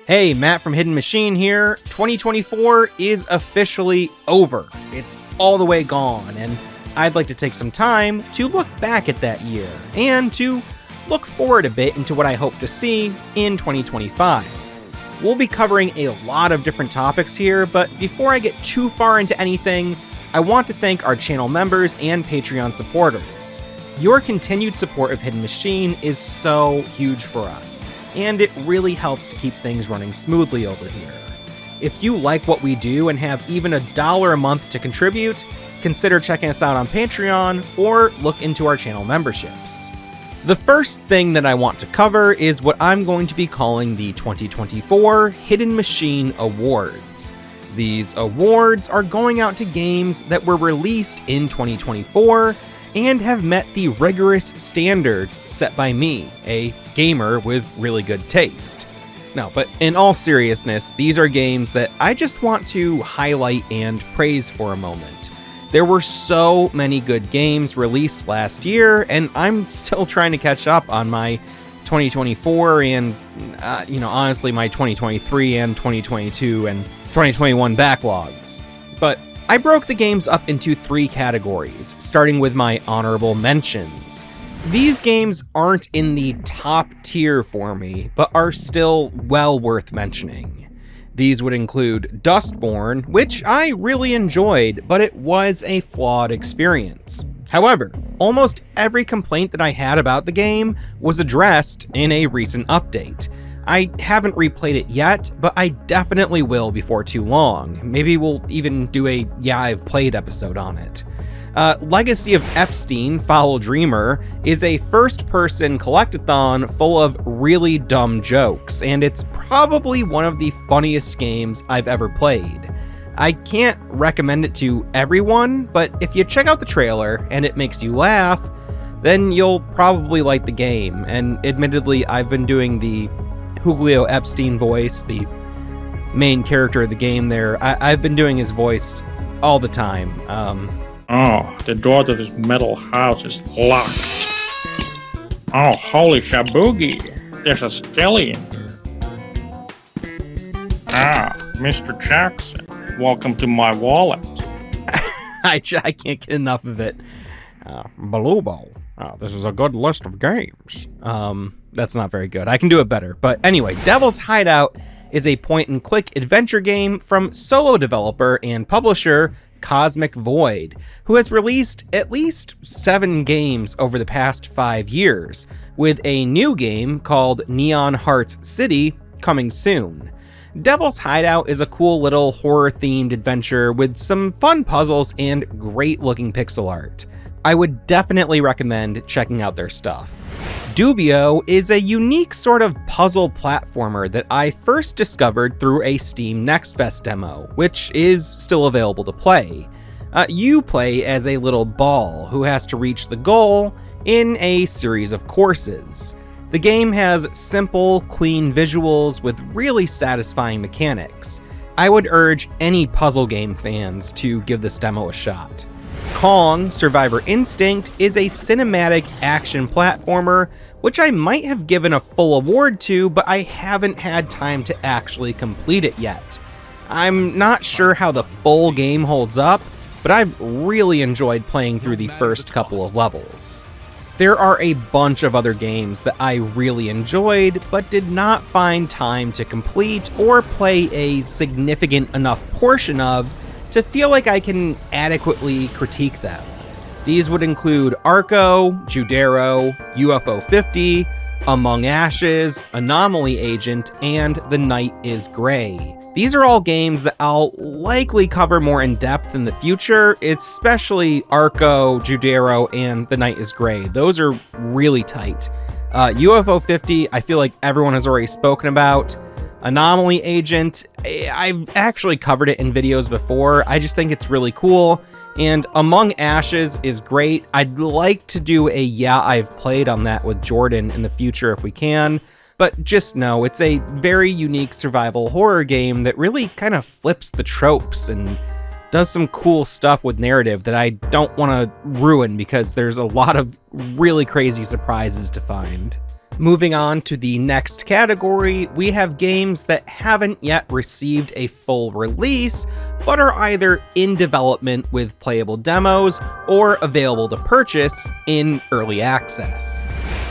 Hey, Matt from Hidden Machine here. 2024 is officially over. It's all the way gone, and I'd like to take some time to look back at that year and to look forward a bit into what I hope to see in 2025. We'll be covering a lot of different topics here, but before I get too far into anything, I want to thank our channel members and Patreon supporters. Your continued support of Hidden Machine is so huge for us, and it really helps to keep things running smoothly over here. If you like what we do and have even $1 a month to contribute, consider checking us out on Patreon or look into our channel memberships. The first thing that I want to cover is what I'm going to be calling the 2024 Hidden Machine Awards. These awards are going out to games that were released in 2024 and have met the rigorous standards set by me, a gamer with really good taste. No, but in all seriousness, these are games that I just want to highlight and praise for a moment. There were so many good games released last year, and I'm still trying to catch up on my 2024 and, honestly, my 2023 and 2022 and 2021 backlogs. But I broke the games up into 3 categories, starting with my honorable mentions. These games aren't in the top tier for me, but are still well worth mentioning. These would include Dustborn, which I really enjoyed, but it was a flawed experience. However, almost every complaint that I had about the game was addressed in a recent update. I haven't replayed it yet, but I definitely will before too long. Maybe we'll even do a Yeah, I've Played episode on it. Legacy of Epstein: Foul Dreamer is a first-person collectathon full of really dumb jokes, and it's probably one of the funniest games I've ever played. I can't recommend it to everyone, but if you check out the trailer and it makes you laugh, then you'll probably like the game. And admittedly, I've been doing the Julio Epstein voice, the main character of the game there. I've been doing his voice all the time. The door to this metal house is locked. Oh, holy shaboogie. There's a skelly in here. Mr. Jackson, welcome to my wallet. I can't get enough of it. Balubo. This is a good list of games. That's not very good. I can do it better. But anyway, Devil's Hideout is a point-and-click adventure game from solo developer and publisher Cosmic Void, who has released at least 7 games over the past 5 years, with a new game called Neon Hearts City coming soon. Devil's Hideout is a cool little horror-themed adventure with some fun puzzles and great-looking pixel art. I would definitely recommend checking out their stuff. Dubio is a unique sort of puzzle platformer that I first discovered through a Steam Next Fest demo, which is still available to play. You play as a little ball who has to reach the goal in a series of courses. The game has simple, clean visuals with really satisfying mechanics. I would urge any puzzle game fans to give this demo a shot. Kong: Survivor Instinct is a cinematic action platformer, which I might have given a full award to, but I haven't had time to actually complete it yet. I'm not sure how the full game holds up, but I've really enjoyed playing through the first couple of levels. There are a bunch of other games that I really enjoyed, but did not find time to complete or play a significant enough portion of to feel like I can adequately critique them. These would include Arco, Judero, UFO 50, Among Ashes, Anomaly Agent, and The Night is Grey. These are all games that I'll likely cover more in depth in the future, especially Arco, Judero, and The Night is Grey. Those are really tight. UFO 50, I feel like everyone has already spoken about. Anomaly Agent, I've actually covered it in videos before. I just think it's really cool. And Among Ashes is great. I'd like to do a Yeah, I've Played on that with Jordan in the future if we can. But just know, it's a very unique survival horror game that really kind of flips the tropes and does some cool stuff with narrative that I don't want to ruin because there's a lot of really crazy surprises to find. Moving on to the next category, we have games that haven't yet received a full release, but are either in development with playable demos or available to purchase in early access.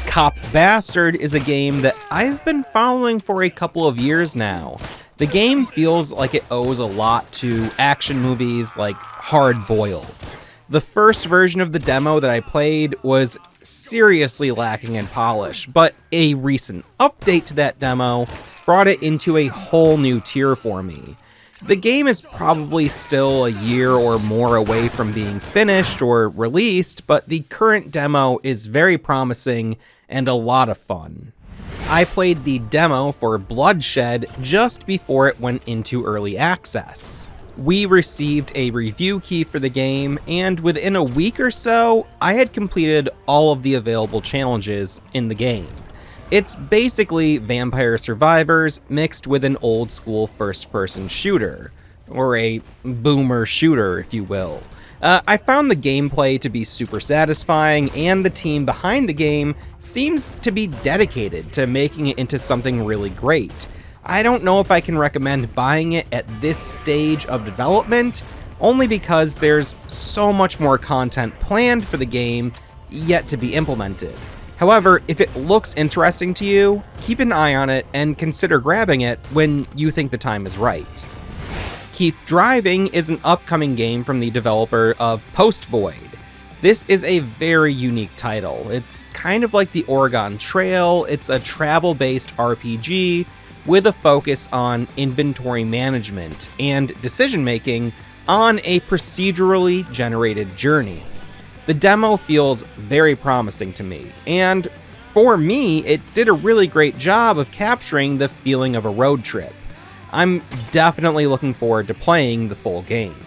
Cop Bastard is a game that I've been following for a couple of years now. The game feels like it owes a lot to action movies like Hard Boiled. The first version of the demo that I played was seriously lacking in polish, but a recent update to that demo brought it into a whole new tier for me. The game is probably still a year or more away from being finished or released, but the current demo is very promising and a lot of fun. I played the demo for Bloodshed just before it went into early access. We received a review key for the game, and within a week or so, I had completed all of the available challenges in the game. It's basically Vampire Survivors mixed with an old school first-person shooter, or a boomer shooter, if you will. I found the gameplay to be super satisfying, and the team behind the game seems to be dedicated to making it into something really great. I don't know if I can recommend buying it at this stage of development, only because there's so much more content planned for the game yet to be implemented. However, if it looks interesting to you, keep an eye on it and consider grabbing it when you think the time is right. Keep Driving is an upcoming game from the developer of Post Void. This is a very unique title. It's kind of like the Oregon Trail. It's a travel-based RPG with a focus on inventory management and decision-making on a procedurally generated journey. The demo feels very promising to me, and for me, it did a really great job of capturing the feeling of a road trip. I'm definitely looking forward to playing the full game.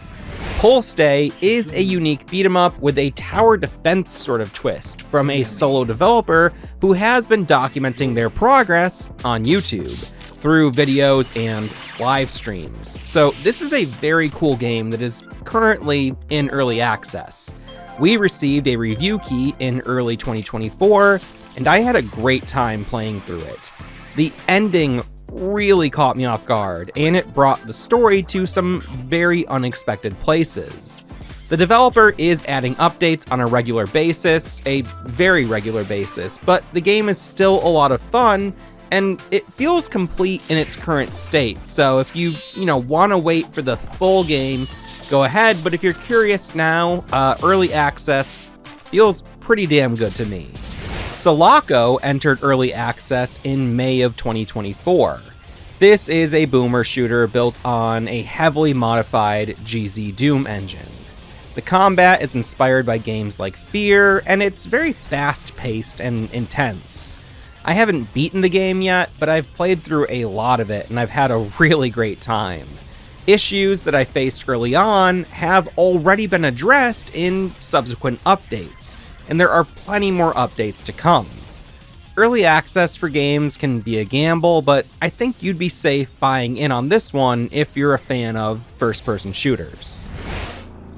Pull Stay is a unique beat-em-up with a tower defense sort of twist from a solo developer who has been documenting their progress on YouTube through videos and live streams. So this is a very cool game that is currently in early access. We received a review key in early 2024, and I had a great time playing through it. The ending really caught me off guard, and it brought the story to some very unexpected places. The developer is adding updates on a regular basis, a very regular basis, but the game is still a lot of fun, and it feels complete in its current state. So if you want to wait for the full game, go ahead, but if you're curious now, early access feels pretty damn good to me. Sulaco entered early access in May of 2024. This is a boomer shooter built on a heavily modified GZ Doom engine. The combat is inspired by games like Fear, and it's very fast-paced and intense. I haven't beaten the game yet, but I've played through a lot of it, and I've had a really great time. Issues that I faced early on have already been addressed in subsequent updates, and there are plenty more updates to come. Early access for games can be a gamble, but I think you'd be safe buying in on this one if you're a fan of first-person shooters.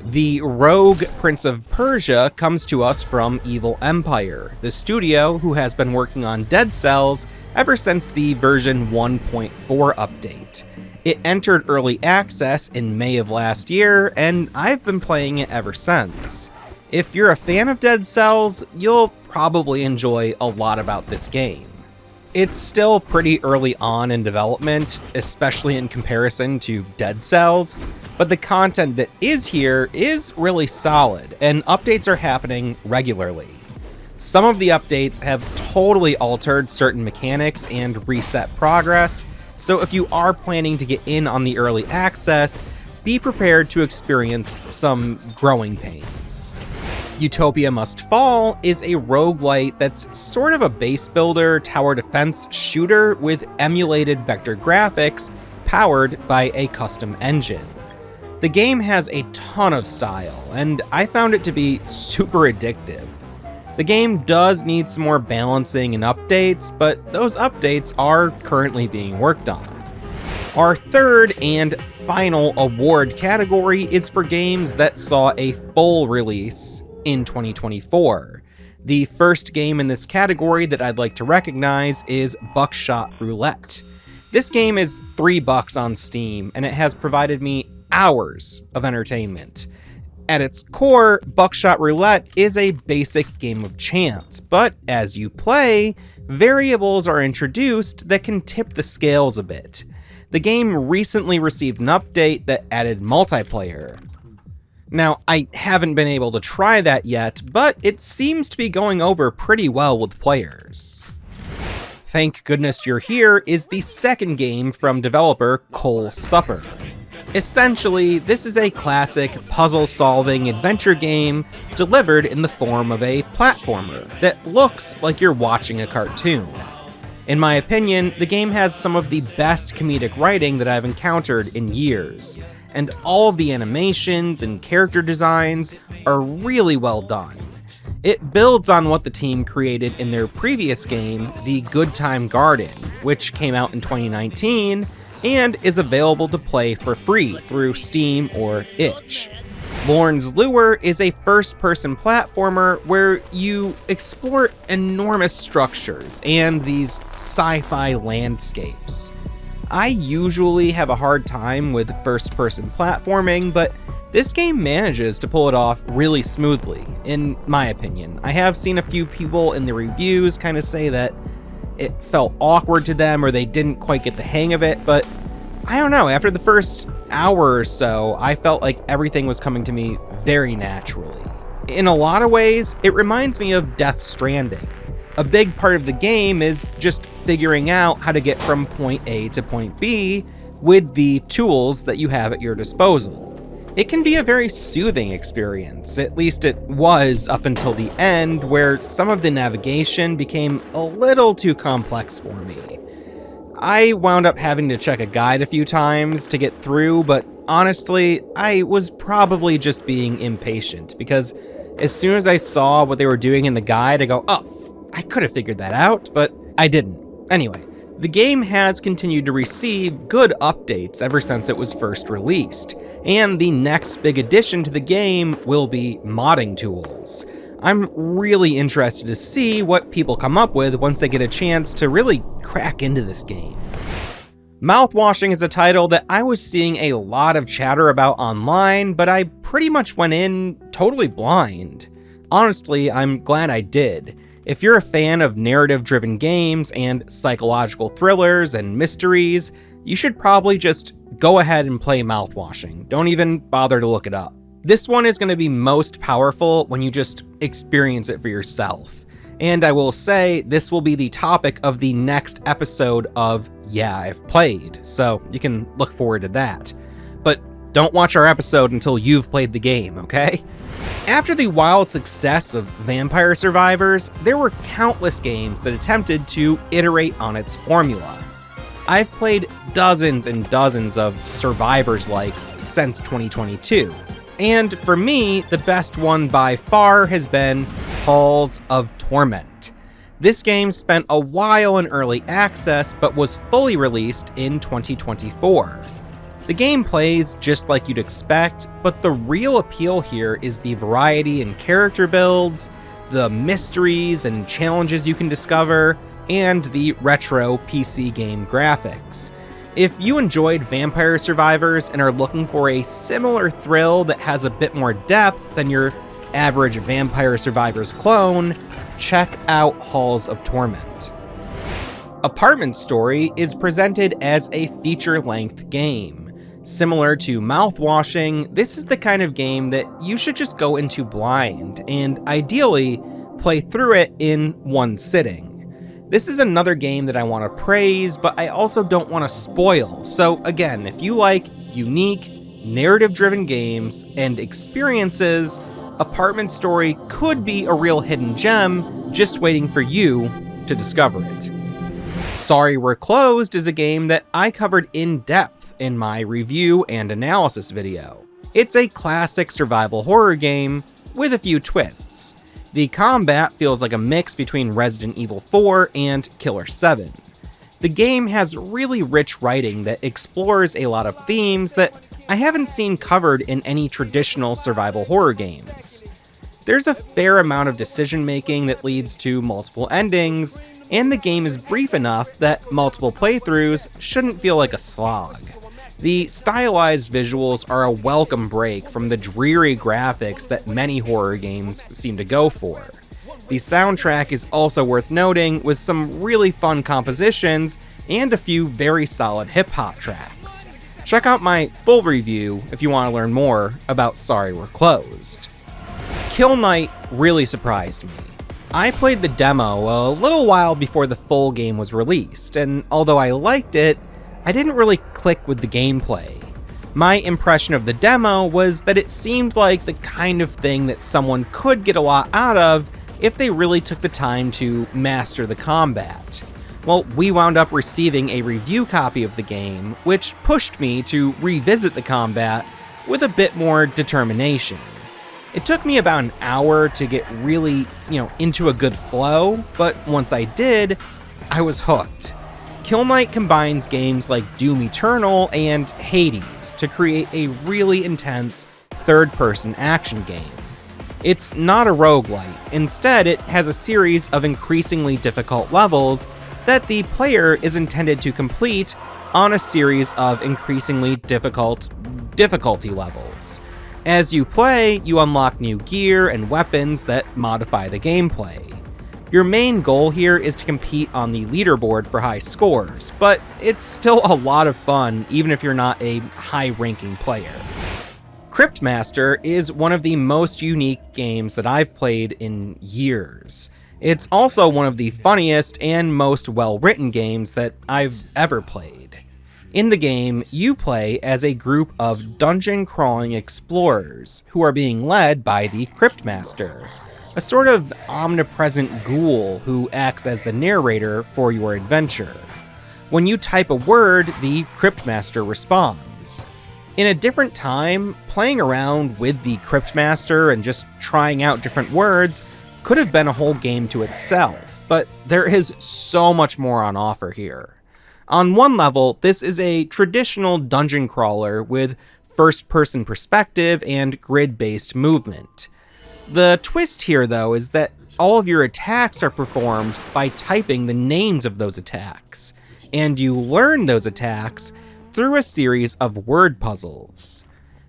The Rogue Prince of Persia comes to us from Evil Empire, the studio who has been working on Dead Cells ever since the version 1.4 update. It entered early access in May of last year, and I've been playing it ever since. If you're a fan of Dead Cells, you'll probably enjoy a lot about this game. It's still pretty early on in development, especially in comparison to Dead Cells, but the content that is here is really solid, and updates are happening regularly. Some of the updates have totally altered certain mechanics and reset progress, so if you are planning to get in on the early access, be prepared to experience some growing pains. Utopia Must Fall is a roguelite that's sort of a base builder tower defense shooter with emulated vector graphics powered by a custom engine. The game has a ton of style, and I found it to be super addictive. The game does need some more balancing and updates, but those updates are currently being worked on. Our third and final award category is for games that saw a full release in 2024. The first game in this category that I'd like to recognize is Buckshot Roulette. This game is $3 on Steam, and it has provided me hours of entertainment. At its core, Buckshot Roulette is a basic game of chance, but as you play, variables are introduced that can tip the scales a bit. The game recently received an update that added multiplayer. Now, I haven't been able to try that yet, but it seems to be going over pretty well with players. Thank Goodness You're Here is the second game from developer Cole Supper. Essentially, this is a classic puzzle-solving adventure game delivered in the form of a platformer that looks like you're watching a cartoon. In my opinion, the game has some of the best comedic writing that I've encountered in years, and all of the animations and character designs are really well done. It builds on what the team created in their previous game, The Good Time Garden, which came out in 2019 and is available to play for free through Steam or itch. Lorne's Lure is a first-person platformer where you explore enormous structures and these sci-fi landscapes. I usually have a hard time with first-person platforming, but this game manages to pull it off really smoothly, in my opinion. I have seen a few people in the reviews kind of say that it felt awkward to them or they didn't quite get the hang of it, but I don't know, after the first hour or so, I felt like everything was coming to me very naturally. In a lot of ways, it reminds me of Death Stranding. A big part of the game is just figuring out how to get from point A to point B with the tools that you have at your disposal. It can be a very soothing experience, at least it was up until the end, where some of the navigation became a little too complex for me. I wound up having to check a guide a few times to get through, but honestly, I was probably just being impatient, because as soon as I saw what they were doing in the guide, I go, oh, I could have figured that out, but I didn't. Anyway, the game has continued to receive good updates ever since it was first released, and the next big addition to the game will be modding tools. I'm really interested to see what people come up with once they get a chance to really crack into this game. Mouthwashing is a title that I was seeing a lot of chatter about online, but I pretty much went in totally blind. Honestly, I'm glad I did. If you're a fan of narrative-driven games and psychological thrillers and mysteries, you should probably just go ahead and play Mouthwashing. Don't even bother to look it up. This one is going to be most powerful when you just experience it for yourself. And I will say, this will be the topic of the next episode of Yeah, I've Played, so you can look forward to that. But don't watch our episode until you've played the game, okay? After the wild success of Vampire Survivors, there were countless games that attempted to iterate on its formula. I've played dozens and dozens of Survivors-likes since 2022, and for me, the best one by far has been Halls of Torment. This game spent a while in early access, but was fully released in 2024. The game plays just like you'd expect, but the real appeal here is the variety in character builds, the mysteries and challenges you can discover, and the retro PC game graphics. If you enjoyed Vampire Survivors and are looking for a similar thrill that has a bit more depth than your average Vampire Survivors clone, check out Halls of Torment. Apartment Story is presented as a feature-length game. Similar to Mouthwashing, this is the kind of game that you should just go into blind, and ideally, play through it in one sitting. This is another game that I want to praise, but I also don't want to spoil. So again, if you like unique, narrative-driven games and experiences, Apartment Story could be a real hidden gem just waiting for you to discover it. Sorry We're Closed is a game that I covered in depth in my review and analysis video. It's a classic survival horror game with a few twists. The combat feels like a mix between Resident Evil 4 and Killer 7. The game has really rich writing that explores a lot of themes that I haven't seen covered in any traditional survival horror games. There's a fair amount of decision making that leads to multiple endings, and the game is brief enough that multiple playthroughs shouldn't feel like a slog. The stylized visuals are a welcome break from the dreary graphics that many horror games seem to go for. The soundtrack is also worth noting, with some really fun compositions and a few very solid hip-hop tracks. Check out my full review if you want to learn more about Sorry We're Closed. Kill Knight really surprised me. I played the demo a little while before the full game was released, and although I liked it, I didn't really click with the gameplay. My impression of the demo was that it seemed like the kind of thing that someone could get a lot out of if they really took the time to master the combat. Well, we wound up receiving a review copy of the game, which pushed me to revisit the combat with a bit more determination. It took me about an hour to get really, into a good flow, but once I did, I was hooked. Kill Knight combines games like Doom Eternal and Hades to create a really intense third-person action game. It's not a roguelite. Instead, it has a series of increasingly difficult levels that the player is intended to complete on a series of increasingly difficult difficulty levels. As you play, you unlock new gear and weapons that modify the gameplay. Your main goal here is to compete on the leaderboard for high scores, but it's still a lot of fun even if you're not a high-ranking player. Cryptmaster is one of the most unique games that I've played in years. It's also one of the funniest and most well-written games that I've ever played. In the game, you play as a group of dungeon-crawling explorers who are being led by the Cryptmaster, a sort of omnipresent ghoul who acts as the narrator for your adventure. When you type a word, the Cryptmaster responds. In a different time, playing around with the Cryptmaster and just trying out different words could have been a whole game to itself, but there is so much more on offer here. On one level, this is a traditional dungeon crawler with first-person perspective and grid-based movement. The twist here, though, is that all of your attacks are performed by typing the names of those attacks, and you learn those attacks through a series of word puzzles.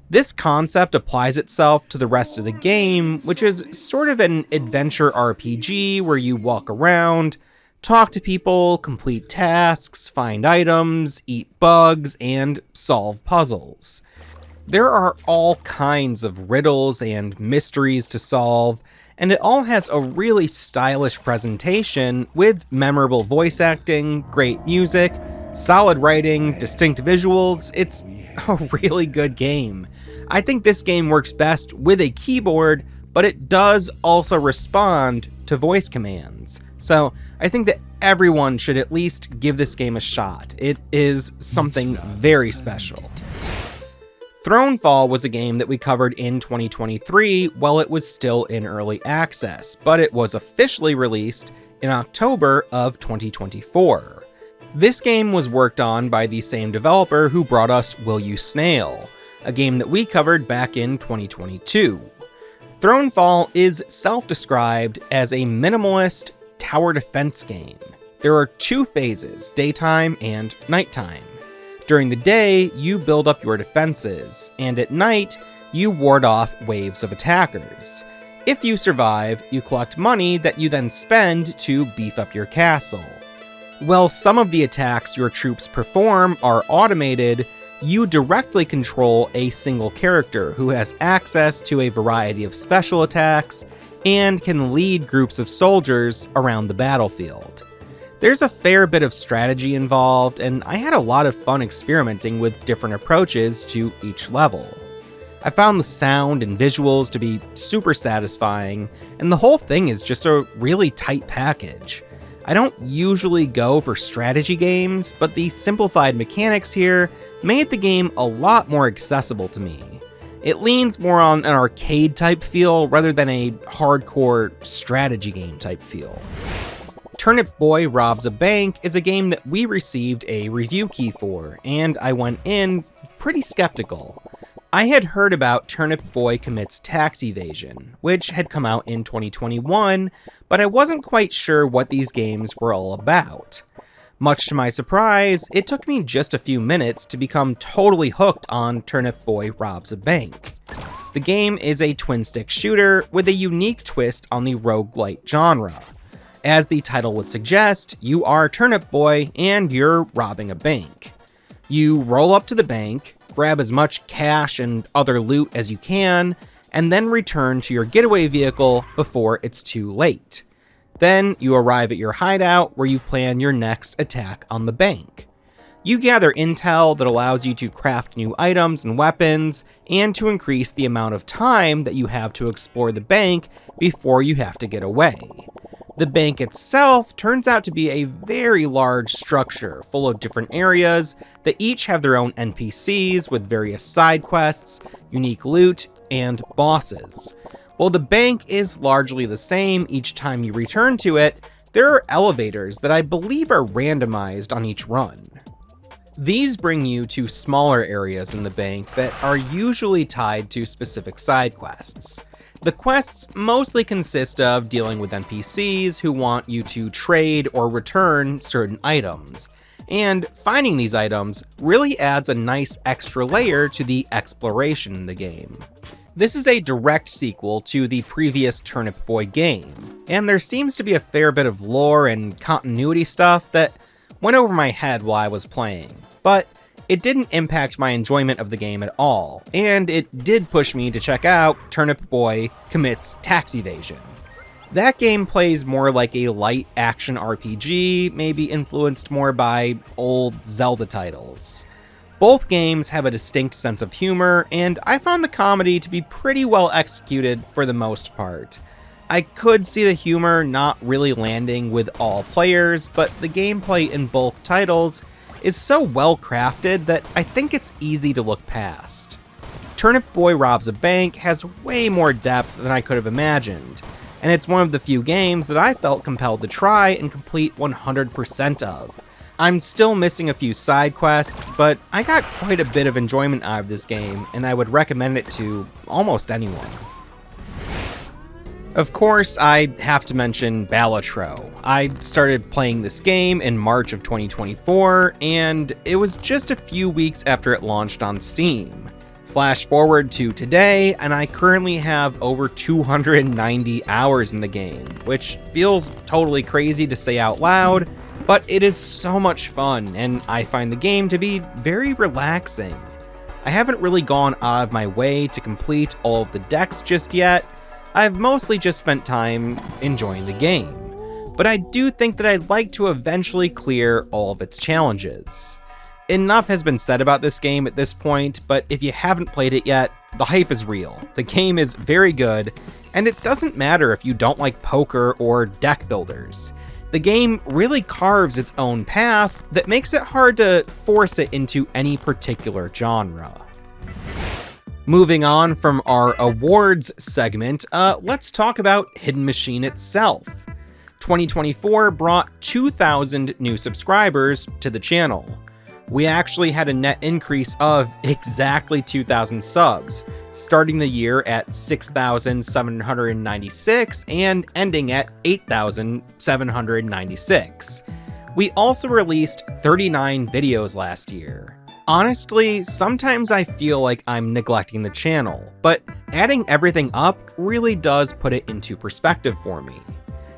This concept applies itself to the rest of the game, which is sort of an adventure RPG where you walk around, talk to people, complete tasks, find items, eat bugs, and solve puzzles. There are all kinds of riddles and mysteries to solve, and it all has a really stylish presentation with memorable voice acting, great music, solid writing, distinct visuals. It's a really good game. I think this game works best with a keyboard, but it does also respond to voice commands. So I think that everyone should at least give this game a shot. It is something very special. Thronefall was a game that we covered in 2023 while it was still in early access, but it was officially released in October of 2024. This game was worked on by the same developer who brought us Will You Snail, a game that we covered back in 2022. Thronefall is self-described as a minimalist tower defense game. There are two phases, daytime and nighttime. During the day, you build up your defenses, and at night, you ward off waves of attackers. If you survive, you collect money that you then spend to beef up your castle. While some of the attacks your troops perform are automated, you directly control a single character who has access to a variety of special attacks and can lead groups of soldiers around the battlefield. There's a fair bit of strategy involved, and I had a lot of fun experimenting with different approaches to each level. I found the sound and visuals to be super satisfying, and the whole thing is just a really tight package. I don't usually go for strategy games, but the simplified mechanics here made the game a lot more accessible to me. It leans more on an arcade type feel rather than a hardcore strategy game type feel. Turnip Boy Robs a Bank is a game that we received a review key for, and I went in pretty skeptical. I had heard about Turnip Boy Commits Tax Evasion, which had come out in 2021, but I wasn't quite sure what these games were all about. Much to my surprise, it took me just a few minutes to become totally hooked on Turnip Boy Robs a Bank. The game is a twin-stick shooter with a unique twist on the roguelite genre. As the title would suggest, you are Turnip Boy and you're robbing a bank. You roll up to the bank, grab as much cash and other loot as you can, and then return to your getaway vehicle before it's too late. Then you arrive at your hideout where you plan your next attack on the bank. You gather intel that allows you to craft new items and weapons, and to increase the amount of time that you have to explore the bank before you have to get away. The bank itself turns out to be a very large structure full of different areas that each have their own NPCs with various side quests, unique loot, and bosses. While the bank is largely the same each time you return to it, there are elevators that I believe are randomized on each run. These bring you to smaller areas in the bank that are usually tied to specific side quests. The quests mostly consist of dealing with NPCs who want you to trade or return certain items, and finding these items really adds a nice extra layer to the exploration in the game. This is a direct sequel to the previous Turnip Boy game, and there seems to be a fair bit of lore and continuity stuff that went over my head while I was playing, but it didn't impact my enjoyment of the game at all, and it did push me to check out Turnip Boy Commits Tax Evasion. That game plays more like a light action RPG, maybe influenced more by old Zelda titles. Both games have a distinct sense of humor, and I found the comedy to be pretty well executed for the most part. I could see the humor not really landing with all players, but the gameplay in both titles is so well crafted that I think it's easy to look past. Turnip Boy Robs a Bank has way more depth than I could have imagined, and it's one of the few games that I felt compelled to try and complete 100% of. I'm still missing a few side quests, but I got quite a bit of enjoyment out of this game, and I would recommend it to almost anyone. Of course, I have to mention Balatro. I started playing this game in March of 2024, and it was just a few weeks after it launched on Steam. Flash forward to today, and I currently have over 290 hours in the game, which feels totally crazy to say out loud, but it is so much fun, and I find the game to be very relaxing. I haven't really gone out of my way to complete all of the decks just yet. I've mostly just spent time enjoying the game, but I do think that I'd like to eventually clear all of its challenges. Enough has been said about this game at this point, but if you haven't played it yet, the hype is real. The game is very good, and it doesn't matter if you don't like poker or deck builders. The game really carves its own path that makes it hard to force it into any particular genre. Moving on from our awards segment, let's talk about Hidden Machine itself. 2024 brought 2,000 new subscribers to the channel. We actually had a net increase of exactly 2,000 subs, starting the year at 6,796 and ending at 8,796. We also released 39 videos last year. Honestly, sometimes I feel like I'm neglecting the channel, but adding everything up really does put it into perspective for me.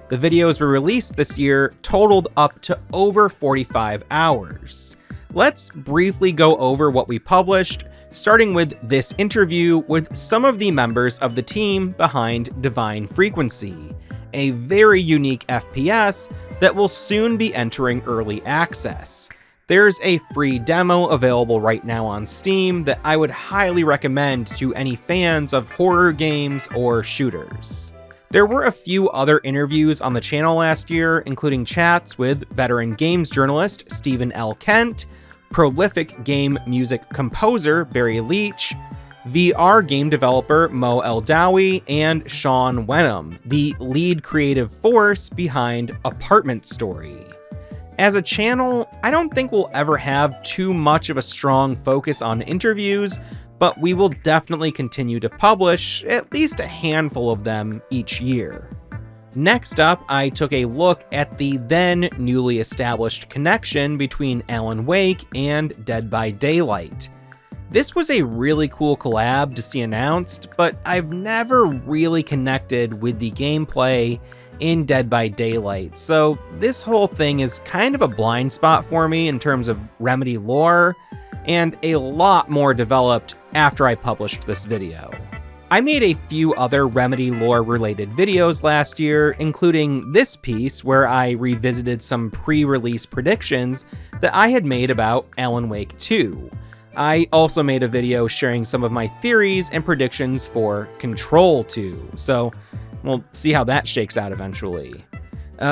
The videos we released this year totaled up to over 45 hours. Let's briefly go over what we published, starting with this interview with some of the members of the team behind Divine Frequency, a very unique FPS that will soon be entering early access. There's a free demo available right now on Steam that I would highly recommend to any fans of horror games or shooters. There were a few other interviews on the channel last year, including chats with veteran games journalist Stephen L. Kent, prolific game music composer Barry Leach, VR game developer Mo Eldawi, and Sean Wenham, the lead creative force behind Apartment Story. As a channel, I don't think we'll ever have too much of a strong focus on interviews, but we will definitely continue to publish at least a handful of them each year. Next up, I took a look at the then newly established connection between Alan Wake and Dead by Daylight. This was a really cool collab to see announced, but I've never really connected with the gameplay in Dead by Daylight, so this whole thing is kind of a blind spot for me in terms of Remedy lore, and a lot more developed after I published this video. I made a few other Remedy lore related videos last year, including this piece where I revisited some pre-release predictions that I had made about Alan Wake 2. I also made a video sharing some of my theories and predictions for Control 2, so we'll see how that shakes out eventually.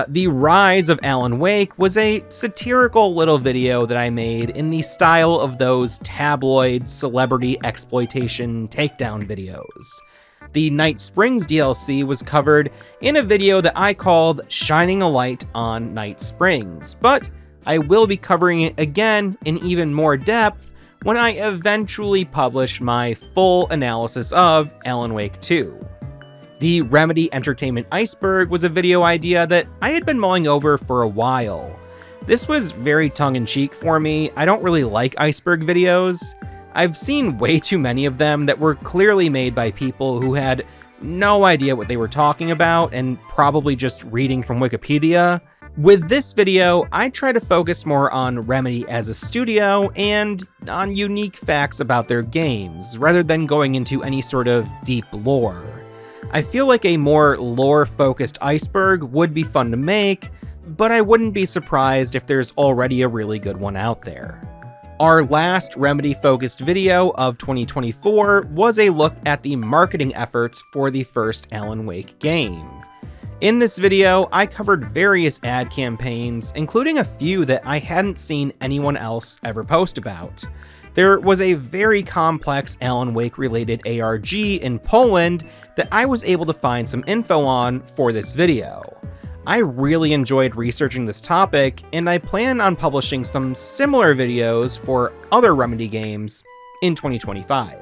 The Rise of Alan Wake was a satirical little video that I made in the style of those tabloid celebrity exploitation takedown videos. The Night Springs DLC was covered in a video that I called Shining a Light on Night Springs, but I will be covering it again in even more depth when I eventually publish my full analysis of Alan Wake 2. The Remedy Entertainment Iceberg was a video idea that I had been mulling over for a while. This was very tongue-in-cheek for me. I don't really like iceberg videos. I've seen way too many of them that were clearly made by people who had no idea what they were talking about and probably just reading from Wikipedia. With this video, I try to focus more on Remedy as a studio and on unique facts about their games, rather than going into any sort of deep lore. I feel like a more lore-focused iceberg would be fun to make, but I wouldn't be surprised if there's already a really good one out there. Our last Remedy-focused video of 2024 was a look at the marketing efforts for the first Alan Wake game. In this video, I covered various ad campaigns, including a few that I hadn't seen anyone else ever post about. There was a very complex Alan Wake-related ARG in Poland that I was able to find some info on for this video. I really enjoyed researching this topic, and I plan on publishing some similar videos for other Remedy games in 2025.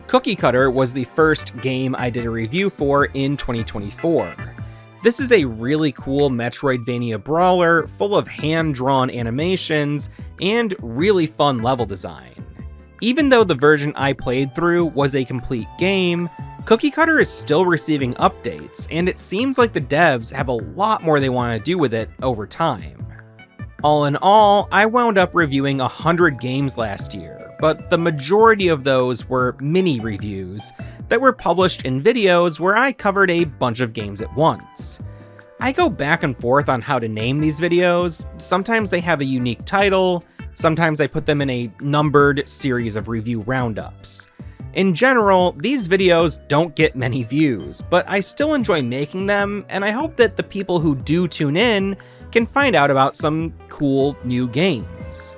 Cookie Cutter was the first game I did a review for in 2024. This is a really cool Metroidvania brawler full of hand-drawn animations and really fun level design. Even though the version I played through was a complete game, Cookie Cutter is still receiving updates, and it seems like the devs have a lot more they want to do with it over time. All in all, I wound up reviewing 100 games last year, but the majority of those were mini reviews that were published in videos where I covered a bunch of games at once. I go back and forth on how to name these videos. Sometimes they have a unique title, sometimes I put them in a numbered series of review roundups. In general, these videos don't get many views, but I still enjoy making them, and I hope that the people who do tune in can find out about some cool new games.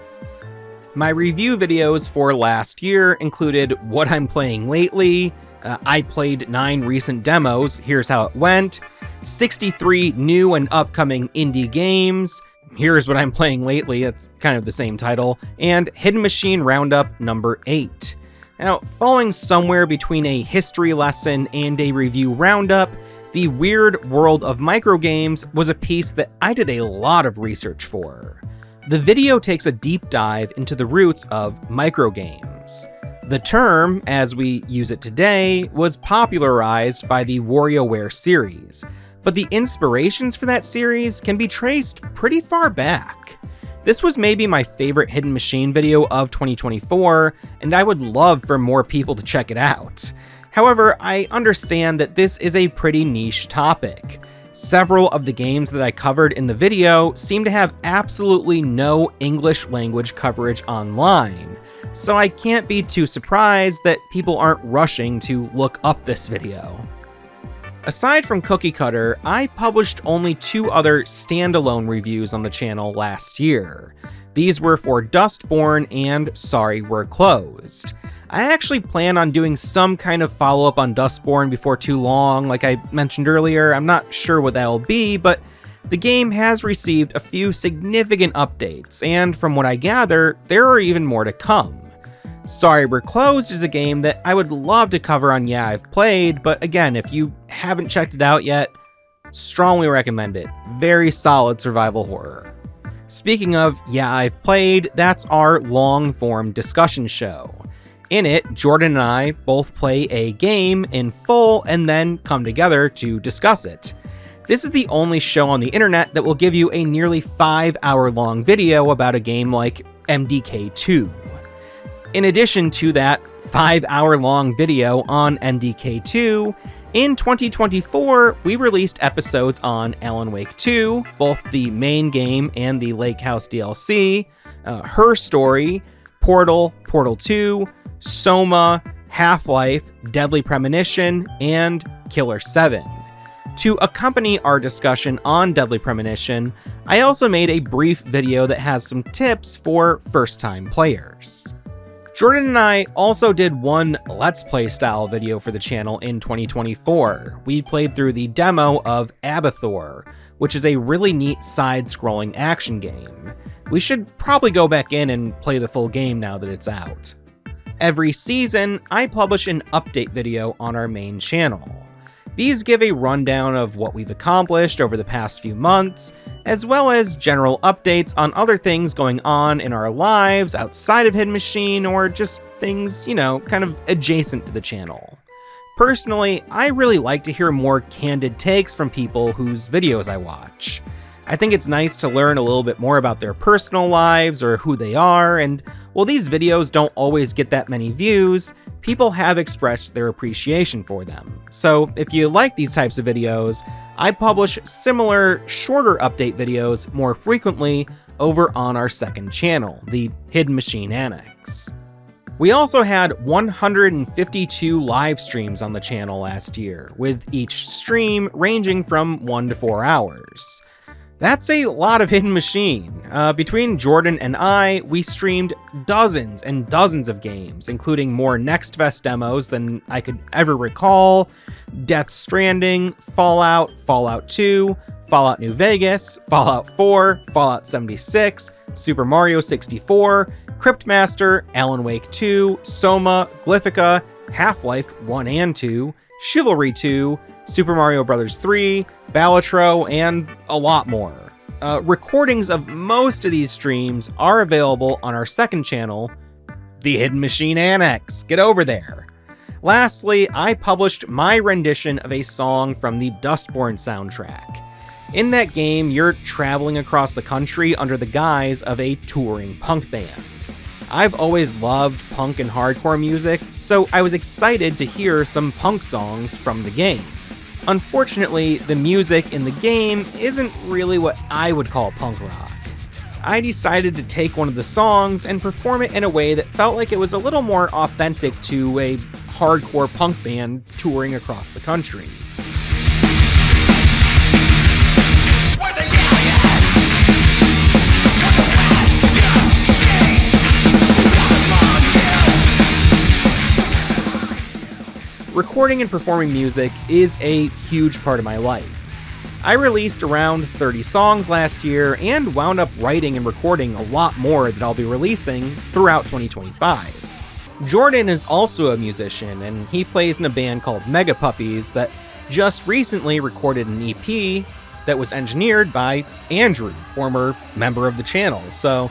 My review videos for last year included what I'm playing lately, I played 9 recent demos, here's how it went, 63 new and upcoming indie games, here's what I'm playing lately, it's kind of the same title, and Hidden Machine Roundup number 8. Now, falling somewhere between a history lesson and a review roundup, The Weird World of Microgames was a piece that I did a lot of research for. The video takes a deep dive into the roots of microgames. The term, as we use it today, was popularized by the WarioWare series, but the inspirations for that series can be traced pretty far back. This was maybe my favorite Hidden Machine video of 2024, and I would love for more people to check it out. However, I understand that this is a pretty niche topic. Several of the games that I covered in the video seem to have absolutely no English language coverage online, so I can't be too surprised that people aren't rushing to look up this video. Aside from Cookie Cutter, I published only 2 other standalone reviews on the channel last year. These were for Dustborn and Sorry We're Closed. I actually plan on doing some kind of follow-up on Dustborn before too long, like I mentioned earlier. I'm not sure what that'll be, but The game has received a few significant updates, and from what I gather, there are even more to come. Sorry We're Closed is a game that I would love to cover on Yeah I've Played, but again, if you haven't checked it out yet, strongly recommend it. Very solid survival horror. Speaking of Yeah I've Played, that's our long-form discussion show. In it, Jordan and I both play a game in full and then come together to discuss it. This is the only show on the internet that will give you a nearly 5-hour-long video about a game like MDK2. In addition to that 5-hour-long video on MDK2, in 2024, we released episodes on Alan Wake 2, both the main game and the Lake House DLC, Her Story, Portal, Portal 2, Soma, Half-Life, Deadly Premonition, and Killer 7. To accompany our discussion on Deadly Premonition, I also made a brief video that has some tips for first-time players. Jordan and I also did one Let's Play style video for the channel in 2024. We played through the demo of Abathur, which is a really neat side-scrolling action game. We should probably go back in and play the full game now that it's out. Every season, I publish an update video on our main channel. These give a rundown of what we've accomplished over the past few months, as well as general updates on other things going on in our lives outside of Hidden Machine, or just things, kind of adjacent to the channel. Personally, I really like to hear more candid takes from people whose videos I watch. I think it's nice to learn a little bit more about their personal lives or who they are, and while these videos don't always get that many views, people have expressed their appreciation for them. So if you like these types of videos, I publish similar, shorter update videos more frequently over on our second channel, the Hidden Machine Annex. We also had 152 live streams on the channel last year, with each stream ranging from 1 to 4 hours. That's a lot of Hidden Machine. Between Jordan and I, we streamed dozens and dozens of games, including more Next Fest demos than I could ever recall, Death Stranding, Fallout, Fallout 2, Fallout New Vegas, Fallout 4, Fallout 76, Super Mario 64, Cryptmaster, Alan Wake 2, Soma, Glyphica, Half-Life 1 and 2, Chivalry 2, Super Mario Bros. 3, Balatro, and a lot more. Recordings of most of these streams are available on our second channel, the Hidden Machine Annex. Get over there. Lastly, I published my rendition of a song from the Dustborn soundtrack. In that game, you're traveling across the country under the guise of a touring punk band. I've always loved punk and hardcore music, so I was excited to hear some punk songs from the game. Unfortunately, the music in the game isn't really what I would call punk rock. I decided to take one of the songs and perform it in a way that felt like it was a little more authentic to a hardcore punk band touring across the country. Recording and performing music is a huge part of my life. I released around 30 songs last year and wound up writing and recording a lot more that I'll be releasing throughout 2025. Jordan is also a musician, and he plays in a band called Mega Puppies that just recently recorded an EP that was engineered by Andrew, former member of the channel. So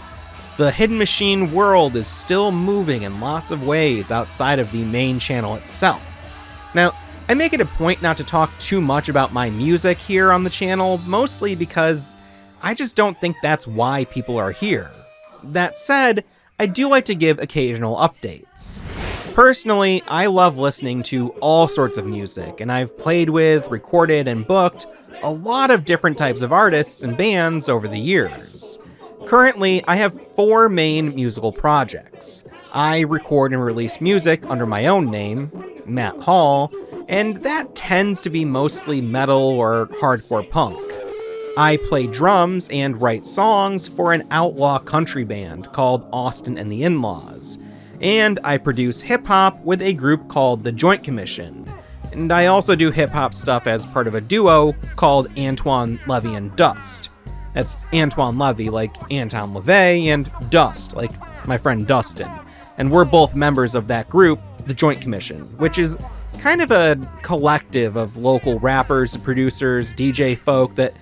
the Hidden Machine world is still moving in lots of ways outside of the main channel itself. Now, I make it a point not to talk too much about my music here on the channel, mostly because I just don't think that's why people are here. That said, I do like to give occasional updates. Personally, I love listening to all sorts of music, and I've played with, recorded, and booked a lot of different types of artists and bands over the years. Currently, I have 4 main musical projects. I record and release music under my own name, Matt Hall, and that tends to be mostly metal or hardcore punk. I play drums and write songs for an outlaw country band called Austin and the In-Laws, and I produce hip-hop with a group called The Joint Commission. And I also do hip-hop stuff as part of a duo called Antoine Levy and Dust. That's Antoine Levy, like Anton LaVey, and Dust, like my friend Dustin. And we're both members of that group, the Joint Commission, which is kind of a collective of local rappers, producers, DJ folk that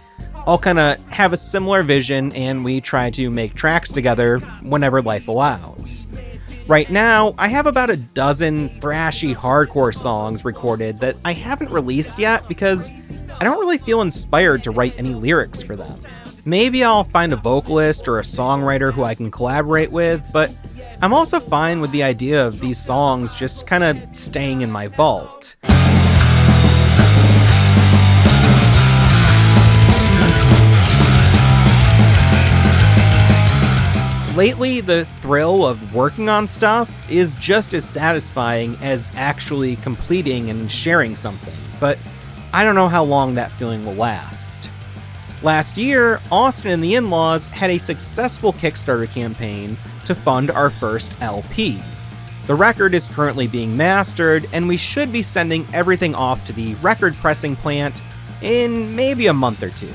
all kind of have a similar vision, and we try to make tracks together whenever life allows. Right now, I have about a dozen thrashy hardcore songs recorded that I haven't released yet because I don't really feel inspired to write any lyrics for them. Maybe I'll find a vocalist or a songwriter who I can collaborate with, but I'm also fine with the idea of these songs just kind of staying in my vault. Lately, the thrill of working on stuff is just as satisfying as actually completing and sharing something, but I don't know how long that feeling will last. Last year, Austin and the In-Laws had a successful Kickstarter campaign to fund our first LP. The record is currently being mastered, and we should be sending everything off to the record pressing plant in maybe a month or two.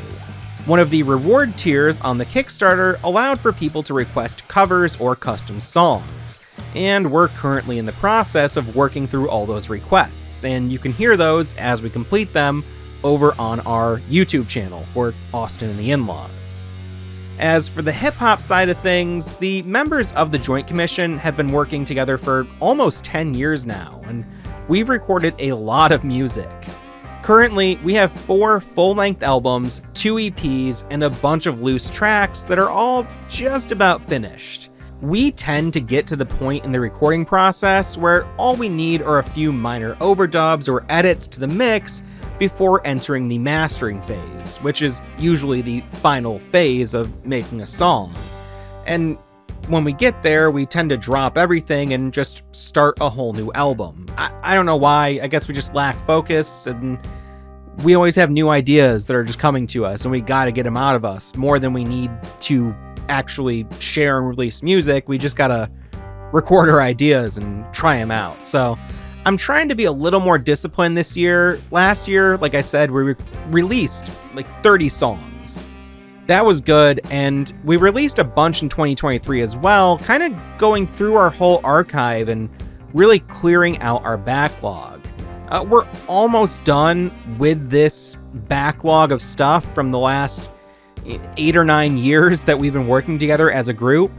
One of the reward tiers on the Kickstarter allowed for people to request covers or custom songs, and we're currently in the process of working through all those requests, and you can hear those as we complete them over on our YouTube channel for Austin and the In-Laws. As for the hip-hop side of things, the members of the Joint Commission have been working together for almost 10 years now, and we've recorded a lot of music. Currently, we have 4 full-length albums, 2 EPs, and a bunch of loose tracks that are all just about finished. We tend to get to the point in the recording process where all we need are a few minor overdubs or edits to the mix before entering the mastering phase, which is usually the final phase of making a song. And when we get there, we tend to drop everything and just start a whole new album. I don't know why, I guess we just lack focus, and we always have new ideas that are just coming to us, and we gotta get them out of us more than we need to actually share and release music. We just gotta record our ideas and try them out. So I'm trying to be a little more disciplined this year. Last year, like I said, we released like 30 songs. That was good, and we released a bunch in 2023 as well, kind of going through our whole archive and really clearing out our backlog. We're almost done with this backlog of stuff from the last 8 or 9 years that we've been working together as a group.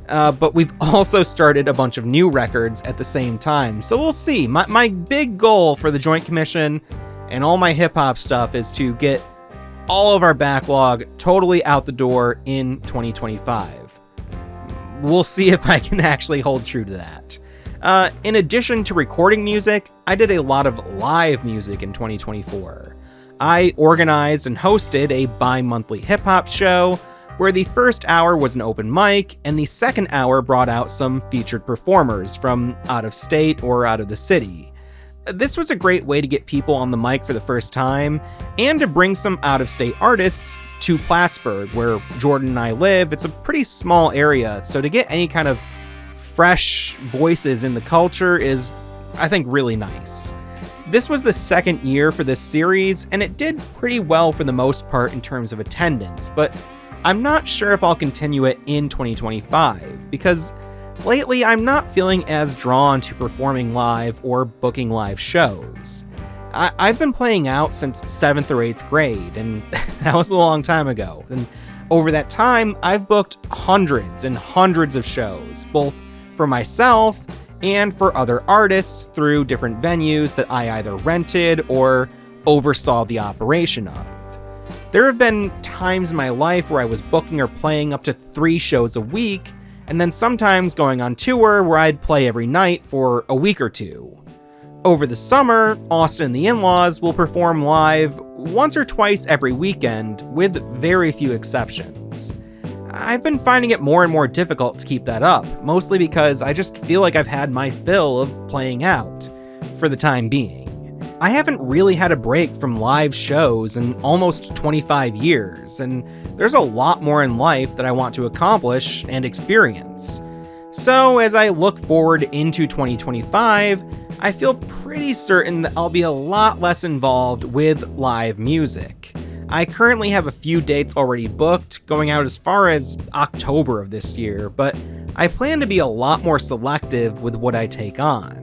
But we've also started a bunch of new records at the same time. So we'll see. My big goal for the Joint Commission and all my hip-hop stuff is to get all of our backlog totally out the door in 2025. We'll see if I can actually hold true to that. In addition to recording music, I did a lot of live music in 2024. I organized and hosted a bi-monthly hip-hop show where the first hour was an open mic, and the second hour brought out some featured performers from out of state or out of the city. This was a great way to get people on the mic for the first time, and to bring some out-of-state artists to Plattsburgh, where Jordan and I live. It's a pretty small area, so to get any kind of fresh voices in the culture is, I think, really nice. This was the second year for this series, and it did pretty well for the most part in terms of attendance, but I'm not sure if I'll continue it in 2025, because lately I'm not feeling as drawn to performing live or booking live shows. I've been playing out since 7th or 8th grade, and that was a long time ago. And over that time, I've booked hundreds and hundreds of shows, both for myself and for other artists through different venues that I either rented or oversaw the operation of. There have been times in my life where I was booking or playing up to 3 shows a week, and then sometimes going on tour where I'd play every night for a week or 2. Over the summer, Austin and the In-Laws will perform live once or twice every weekend, with very few exceptions. I've been finding it more and more difficult to keep that up, mostly because I just feel like I've had my fill of playing out, for the time being. I haven't really had a break from live shows in almost 25 years, and there's a lot more in life that I want to accomplish and experience. So as I look forward into 2025, I feel pretty certain that I'll be a lot less involved with live music. I currently have a few dates already booked, going out as far as October of this year, but I plan to be a lot more selective with what I take on.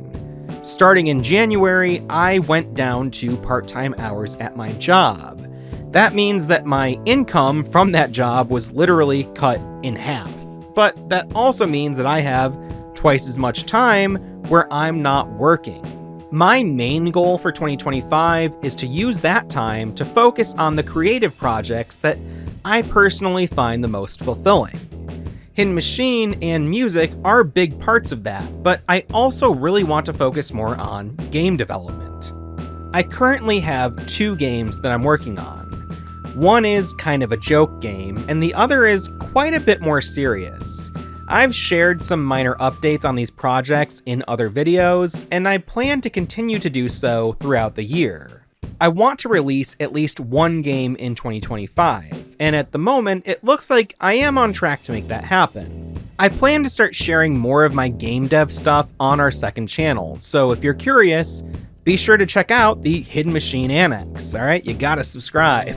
Starting in January, I went down to part-time hours at my job. That means that my income from that job was literally cut in half. But that also means that I have twice as much time where I'm not working. My main goal for 2025 is to use that time to focus on the creative projects that I personally find the most fulfilling. Hidden Machine and music are big parts of that, but I also really want to focus more on game development. I currently have 2 games that I'm working on. One is kind of a joke game, and the other is quite a bit more serious. I've shared some minor updates on these projects in other videos, and I plan to continue to do so throughout the year. I want to release at least one game in 2025, and at the moment, it looks like I am on track to make that happen. I plan to start sharing more of my game dev stuff on our second channel, so if you're curious, be sure to check out the Hidden Machine Annex, alright? You gotta subscribe.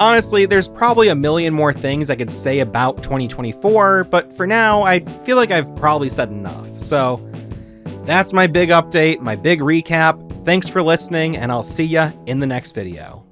Honestly, there's probably a million more things I could say about 2024, but for now, I feel like I've probably said enough. So that's my big update, my big recap. Thanks for listening, and I'll see ya in the next video.